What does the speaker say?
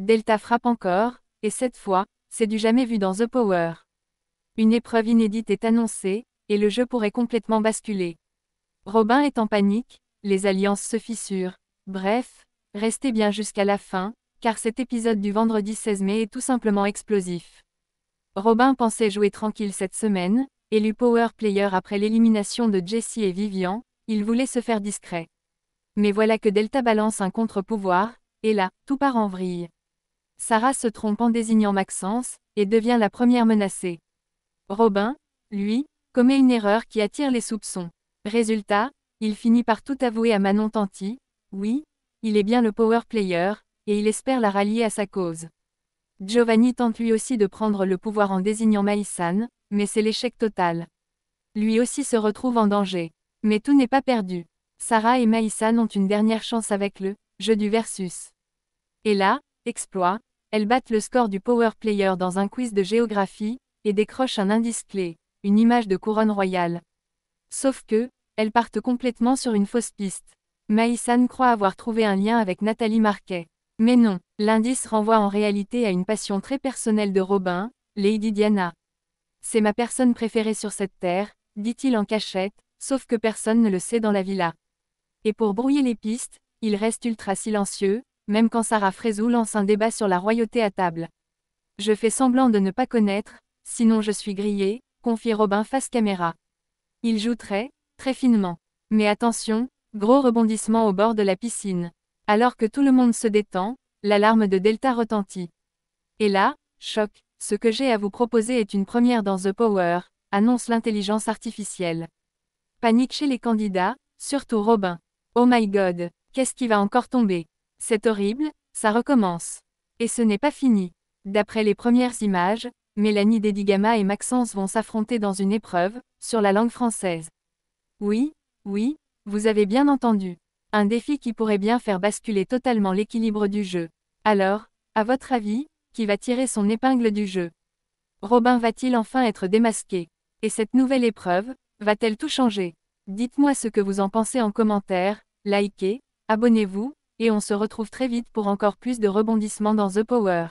Delta frappe encore, et cette fois, c'est du jamais vu dans The Power. Une épreuve inédite est annoncée, et le jeu pourrait complètement basculer. Robin est en panique, les alliances se fissurent. Bref, restez bien jusqu'à la fin, car cet épisode du vendredi 16 mai est tout simplement explosif. Robin pensait jouer tranquille cette semaine, élu Power Player après l'élimination de Jessie et Vivian, il voulait se faire discret. Mais voilà que Delta balance un contre-pouvoir, et là, tout part en vrille. Sarah se trompe en désignant Maxence, et devient la première menacée. Robin, lui, commet une erreur qui attire les soupçons. Résultat, il finit par tout avouer à Manon Tanti. Oui, il est bien le Power Player, et il espère la rallier à sa cause. Giovanni tente lui aussi de prendre le pouvoir en désignant Maïsan, mais c'est l'échec total. Lui aussi se retrouve en danger. Mais tout n'est pas perdu. Sarah et Maïsan ont une dernière chance avec le jeu du versus. Et là, exploit, elles battent le score du Power Player dans un quiz de géographie, et décrochent un indice clé, une image de couronne royale. Sauf que, elles partent complètement sur une fausse piste. Maïsan croit avoir trouvé un lien avec Nathalie Marquet. Mais non, l'indice renvoie en réalité à une passion très personnelle de Robin, Lady Diana. C'est ma personne préférée sur cette terre, dit-il en cachette, sauf que personne ne le sait dans la villa. Et pour brouiller les pistes, il reste ultra silencieux, même quand Sarah Frézou lance un débat sur la royauté à table. Je fais semblant de ne pas connaître, sinon je suis grillé, confie Robin face caméra. Il joue très finement. Mais attention, gros rebondissement au bord de la piscine. Alors que tout le monde se détend, l'alarme de Delta retentit. Et là, choc, ce que j'ai à vous proposer est une première dans The Power, annonce l'intelligence artificielle. Panique chez les candidats, surtout Robin. Oh my god, qu'est-ce qui va encore tomber? C'est horrible, ça recommence. Et ce n'est pas fini. D'après les premières images, Mélanie Dedigama et Maxence vont s'affronter dans une épreuve, sur la langue française. Oui, vous avez bien entendu. Un défi qui pourrait bien faire basculer totalement l'équilibre du jeu. Alors, à votre avis, qui va tirer son épingle du jeu? Robin va-t-il enfin être démasqué? Et cette nouvelle épreuve, va-t-elle tout changer? Dites-moi ce que vous en pensez en commentaire, likez, abonnez-vous, et on se retrouve très vite pour encore plus de rebondissements dans The Power.